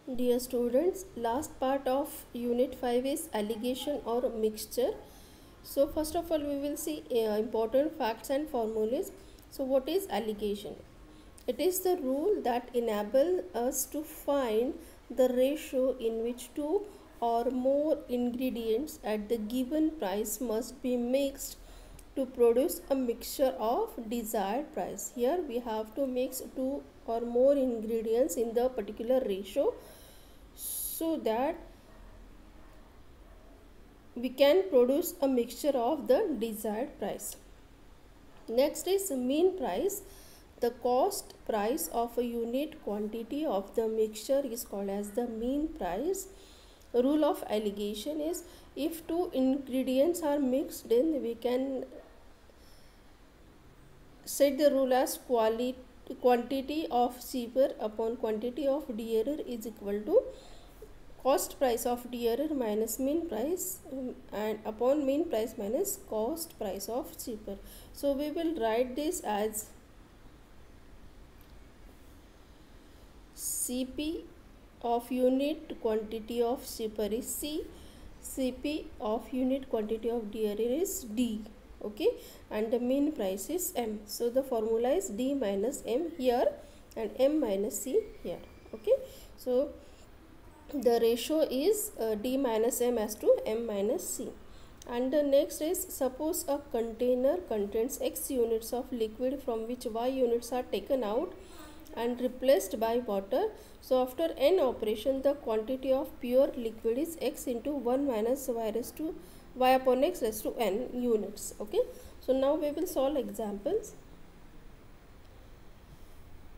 Dear students, last part of Unit 5 is alligation or mixture. So first of all we will see important facts and formulas. So what is alligation? It is the rule that enable us to find the ratio in which two or more ingredients at the given price must be mixed to produce a mixture of desired price. Here we have to mix two or more ingredients in the particular ratio so that we can produce a mixture of the desired price. Next is mean price. The cost price of a unit quantity of the mixture is called as the mean price. Rule of alligation is if two ingredients are mixed, then we can set the rule as quantity of cheaper upon quantity of dearer is equal to cost price of dearer minus mean price and upon mean price minus cost price of cheaper. So we will write this as Cp of unit quantity of cheaper is C, Cp of unit quantity of dearer is D, okay, and the mean price is M. So the formula is D minus M here and M minus C here, okay. So the ratio is D minus M as to M minus C. And the next is, suppose a container contains X units of liquid from which Y units are taken out and replaced by water. So after n operation, the quantity of pure liquid is X into 1 minus Y raised to Y upon X raised to n units, okay. So now we will solve examples.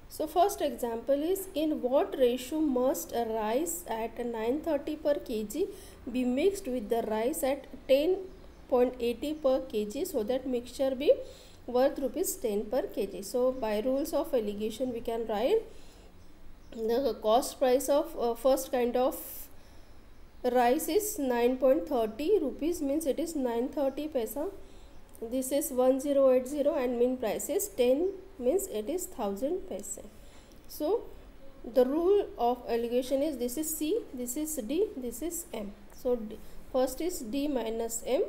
So first example is, in what ratio must a rice at 930 per kg be mixed with the rice at 10.80 per kg so that mixture be worth rupees 10 per kg. So by rules of alligation we can write the cost price of first kind of rice is 9.30 rupees, means it is 930 paisa. This is 1080 and mean price is 10, means it is 1000 paise. So the rule of alligation is, this is C, this is D, this is M. So first is D minus M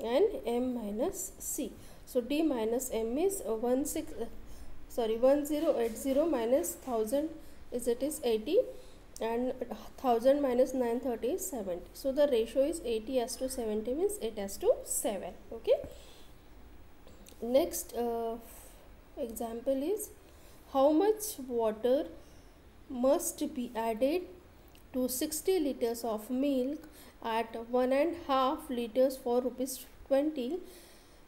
and M minus C. So D minus M is 1080 minus 1000 is, it is 80, and 1000 minus 930 is 70. So the ratio is 80 as to 70, means 8 as to 7, okay. Next example is, how much water must be added to 60 liters of milk at 1.5 liters for rupees 20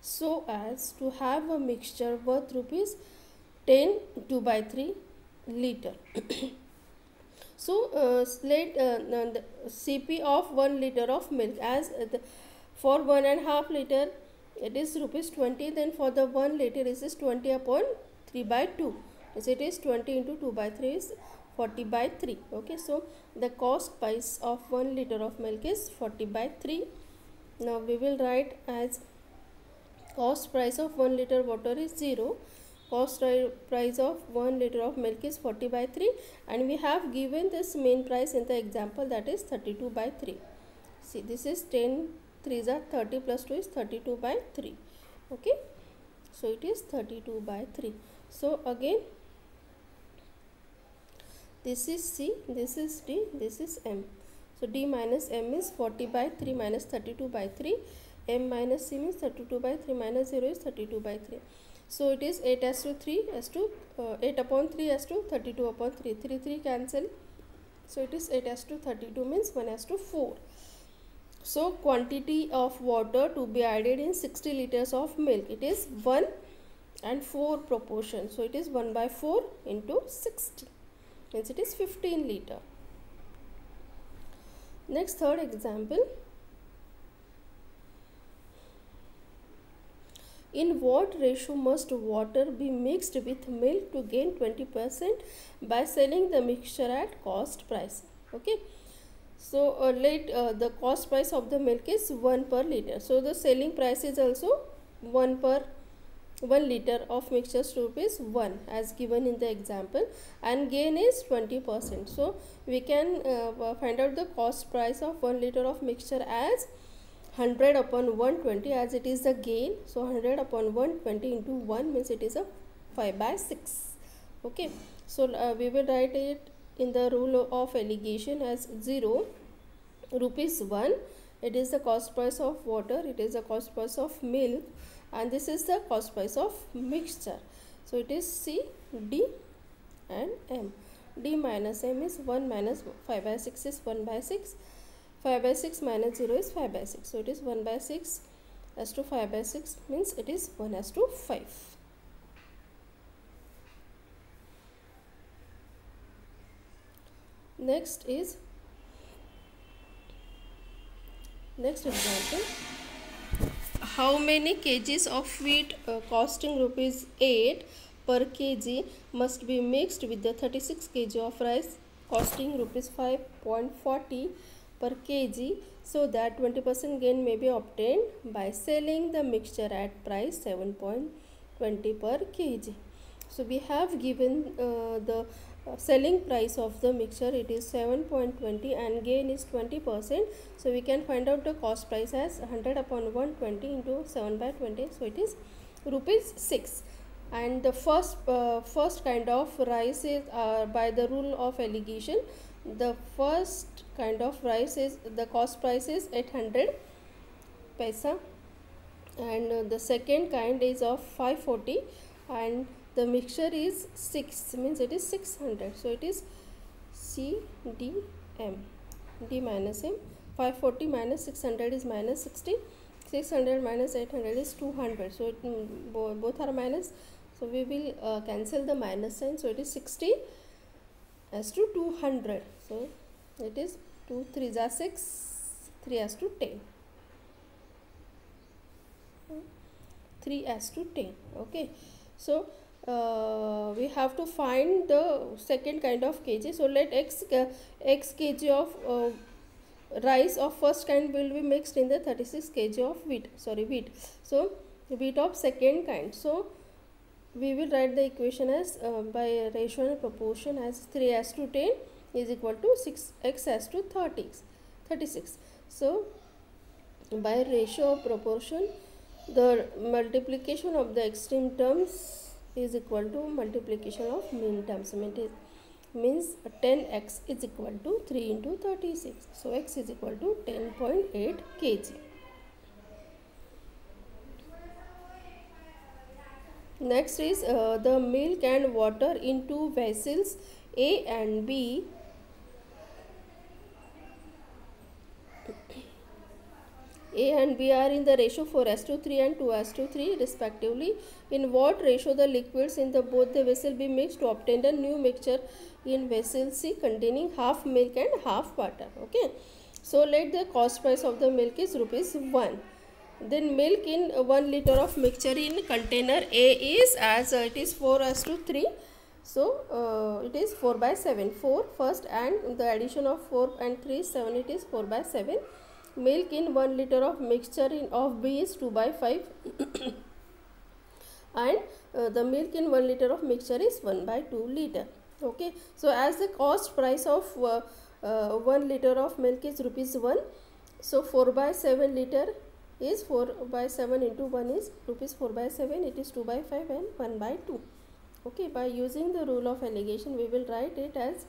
so as to have a mixture worth rupees 10 2 by 3 liter. So let the Cp of 1 liter of milk, as for 1.5 liter it is rupees 20, then for the 1 liter it is 20 upon 3 by 2, as it is 20 into 2 by 3 is 40 by 3, okay. So the cost price of 1 liter of milk is 40 by 3. Now we will write as cost price of 1 liter water is 0, cost price of 1 liter of milk is 40 by 3, and we have given this main price in the example, that is 32 by 3. See, this is 10 3s are 30 plus 2 is 32 by 3, okay. So it is 32 by 3. So again this is C, this is D, this is M. So D minus M is 40 by 3 minus 32 by 3, M minus C means 32 by 3 minus 0 is 32 by 3. So it is 8 as to 3 as to 8 upon 3 as to 32 upon 3, 3 cancel. So it is 8 as to 32, means 1 as to 4. So quantity of water to be added in 60 liters of milk, it is 1 and 4 proportion. So it is 1 by 4 into 60, means it is 15 liter. Next, third example. In what ratio must water be mixed with milk to gain 20% by selling the mixture at cost price, okay. So the cost price of the milk is 1 per liter. So the selling price is also 1 per 1 liter of mixture to rupees 1 as given in the example, and gain is 20%. So we can find out the cost price of 1 liter of mixture as 100 upon 120, as it is the gain. So 100 upon 120 into 1 means it is a 5/6. Okay, so we will write it in the rule of alligation as 0 rupees 1. It is the cost price of water, it is the cost price of milk, and this is the cost price of mixture. So it is C, D and M. D minus M is 1 minus 5/6 is 1/6. 5/6 minus 0 is 5/6. So it is 1/6 as to 5/6 means it is 1 as to 5. Next example. How many kgs of wheat costing rupees 8 per kg must be mixed with the 36 kg of rice costing rupees 5.40 per kg, so that 20% gain may be obtained by selling the mixture at price 7.20 per kg. So we have given the selling price of the mixture, it is 7.20 and gain is 20%. So we can find out the cost price as 100 upon 120 into 7/20. So it is rupees 6. And the first kind of rice is by the rule of alligation, the first kind of rice is the cost price is 800 paisa, and the second kind is of 540, and the mixture is 6 means it is 600. So it is C, D, M. D minus M. 540 minus 600 is minus 60. 600 minus 800 is 200. So both are minus. So we will cancel the minus sign. So it is 60 as to 200. So it is 2 3s are 6, 3 as to 10. 3 as to 10. Okay. So we have to find the second kind of kg. So let x kg of rice of first kind will be mixed in the 36 kg of wheat. So wheat of second kind. So we will write the equation as by ratio and proportion as 3 as to 10 is equal to 6x as to 36. So by ratio of proportion, the multiplication of the extreme terms is equal to multiplication of mean terms. Means 10x is equal to 3 into 36. So x is equal to 10.8 kg. Next is the milk and water in two vessels A and B. A and B are in the ratio 4:3 and 2:3 respectively. In what ratio the liquids in the both the vessel be mixed to obtain the new mixture in vessel C containing half milk and half water. Okay. So let the cost price of the milk is rupees 1. Then milk in 1 liter of mixture in container A is as it is 4:3. So it is 4/7. 4 first, and the addition of 4 and 3 is 7. It is 4/7. Milk in 1 liter of mixture of B is 2/5 and the milk in 1 liter of mixture is 1/2 liter. Okay. So as the cost price of 1 liter of milk is rupees 1, so 4/7 liter is 4/7 into 1 is rupees 4/7. It is 2/5 and 1/2. Okay. By using the rule of alligation, we will write it as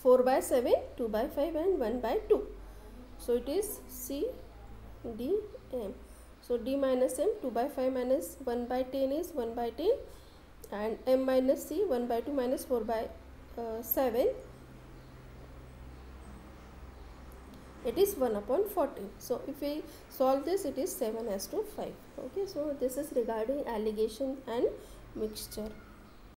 4/7, 2/5 and 1/2. So it is C, D, M. So D minus M, 2/5 minus 1/10 is 1/10, and M minus C, 1/2 minus 4/7. It is 1/14. So if we solve this, it is 7 as to 5. Okay. So this is regarding alligation and mixture.